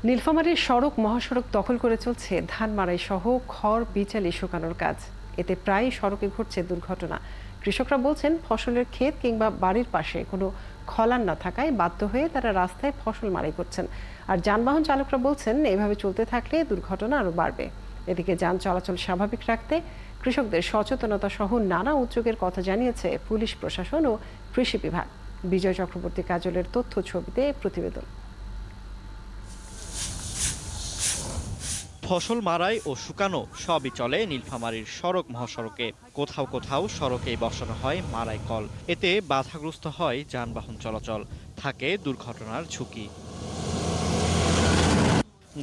নীলফামারীর সড়ক মহাসড়ক দখল করে চলছে ধান মাড়াই সহ খড় বিচালি শুকানোর কাজ। এতে প্রায় সড়কে ঘটছে দুর্ঘটনা। কৃষকরা বলছেন ফসলের ক্ষেত কিংবা বাড়ির পাশে কোনো খলান না থাকায় বাধ্য হয়ে তারা রাস্তায় ফসল মাড়াই করছেন। আর যানবাহন চালকরা বলছেন এভাবে চলতে থাকলে দুর্ঘটনা আরও বাড়বে। এদিকে যান চলাচল স্বাভাবিক রাখতে কৃষকদের সচেতনতা সহ নানা উদ্যোগের কথা জানিয়েছে পুলিশ প্রশাসন ও কৃষি বিভাগ। বিজয় চক্রবর্তী কাজলের তথ্য ছবিতে প্রতিবেদন। ফসল মাড়াই ও শুকানো সবই চলে নীলফামারীর সড়ক মহাসড়কে। কোথাও কোথাও সড়কেই বসানো হয় মাড়াই কল। এতে বাধাগ্রস্ত হয় যানবাহন চলাচল, থাকে দুর্ঘটনার ঝুঁকি।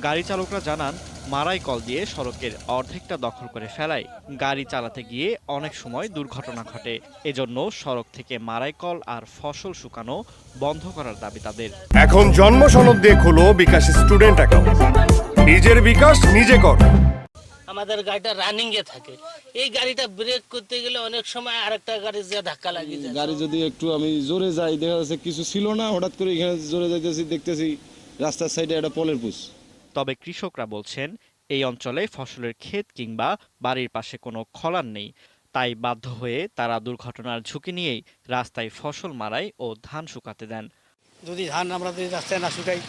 গাড়ি চালকরা জানান, মাড়াই কল দিয়ে সড়কের অর্ধেকটা দখল করে ফেলায় গাড়ি চালাতে গিয়ে অনেক সময় দুর্ঘটনা ঘটে। এজন্য সড়ক থেকে মাড়াই কল আর ফসল শুকানো বন্ধ করার দাবি তাদের। এখন জন্ম সনদ দিয়ে খোলো বিকাশ স্টুডেন্ট অ্যাকাউন্ট। নিজের বিকাশ নিজে কর। আমাদের গাড়িটা রানিং এ থাকে, এই গাড়িটা ব্রেক করতে গেলে অনেক সময় আরেকটা গাড়ি যে ধাক্কা লাগিয়ে যায়। গাড়ি যদি একটু আমি জোরে যাই, দেখা যাচ্ছে কিছু ছিল না, হঠাৎ করে এখানে জোরে যাইতেছি, দেখতেছি রাস্তার সাইডে একটা পলের পুষ। তবে কৃষকরা বলছেন এই অঞ্চলে ফসলের ক্ষেত কিংবা বাড়ির পাশে কোনো খলান নেই। তাই বাধ্য হয়ে তারা দুর্ঘটনার ঝুঁকি নিয়েই রাস্তায় ফসল মাড়াই ও ধান শুকাতে দেন। যদি ধান আমরা যদি রাস্তায় না শুকাই,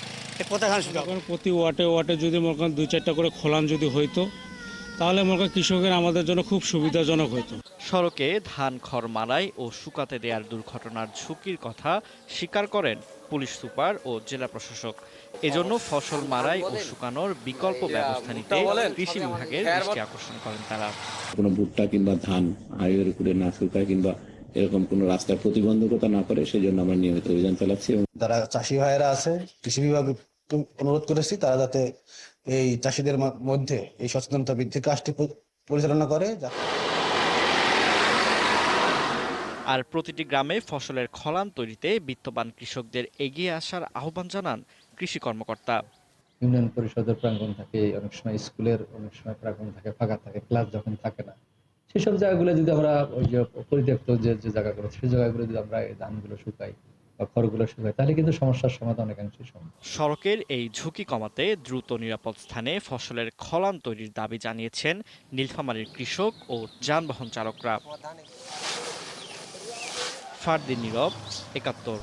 কোথায় ধান শুকাবো? প্রতি ওয়াটে ওয়াটে যদি মনে করেন 2-4টা করে খলান যদি হইতো, তাহলে মনে করেন কৃষকের আমাদের জন্য খুব সুবিধাজনক হইতো। সড়কে ধান খড় মাড়াই ও শুকাতে দেওয়ার দুর্ঘটনার ঝুঁকির কথা স্বীকার করেন পুলিশ সুপার ও জেলা প্রশাসক। এজন্য ফসল মাড়াই ও শুকানোর বিকল্প ব্যবস্থা নিতে কৃষি বিভাগের দৃষ্টি আকর্ষণ করেন তারা। কোনো ভুট্টা কিংবা ধান হাইওয়ের উপরে না শুকায় কিংবা এরকম কোনো রাস্তার প্রতিবন্ধকতা না করে, সেই জন্য আমরা নিয়মিত অভিযান চালাচ্ছি। যারা চাষি ভাইয়েরা আছে, কৃষি বিভাগ অনুরোধ করেছি তারা যাতে এই চাষিদের মধ্যে এই সচেতনতা বৃদ্ধির কাজটি পরিচালনা করে। আর প্রতিটি গ্রামে ফসলের খলান তৈরিতে বিত্তবান কৃষকদের এগিয়ে আসার আহ্বান জানান কৃষি কর্মকর্তা। ইউনিয়ন পরিষদের প্রাঙ্গণ থাকে, অনেক সময় স্কুলের অনেক সময় প্রাঙ্গণ থাকে, ফাঁকা থাকে, ক্লাস যখন থাকে না, সেসব জায়গাগুলো যদি আমরা ওই যে পরিত্যক্ত যে জায়গাগুলো, সেই জায়গাগুলো যদি আমরা এই ধানগুলো শুকাই বা খড়গুলো শুকাই, তাহলে কিন্তু সমস্যার সমাধান অনেকাংশেই সম্ভব। সড়কের এই ঝুঁকি কমাতে দ্রুত নিরাপদ স্থানে ফসলের খলান তৈরির দাবি জানিয়েছেন নীলফামারীর কৃষক ও যানবাহন চালকরা। ফারদিন নীরব, ৭১।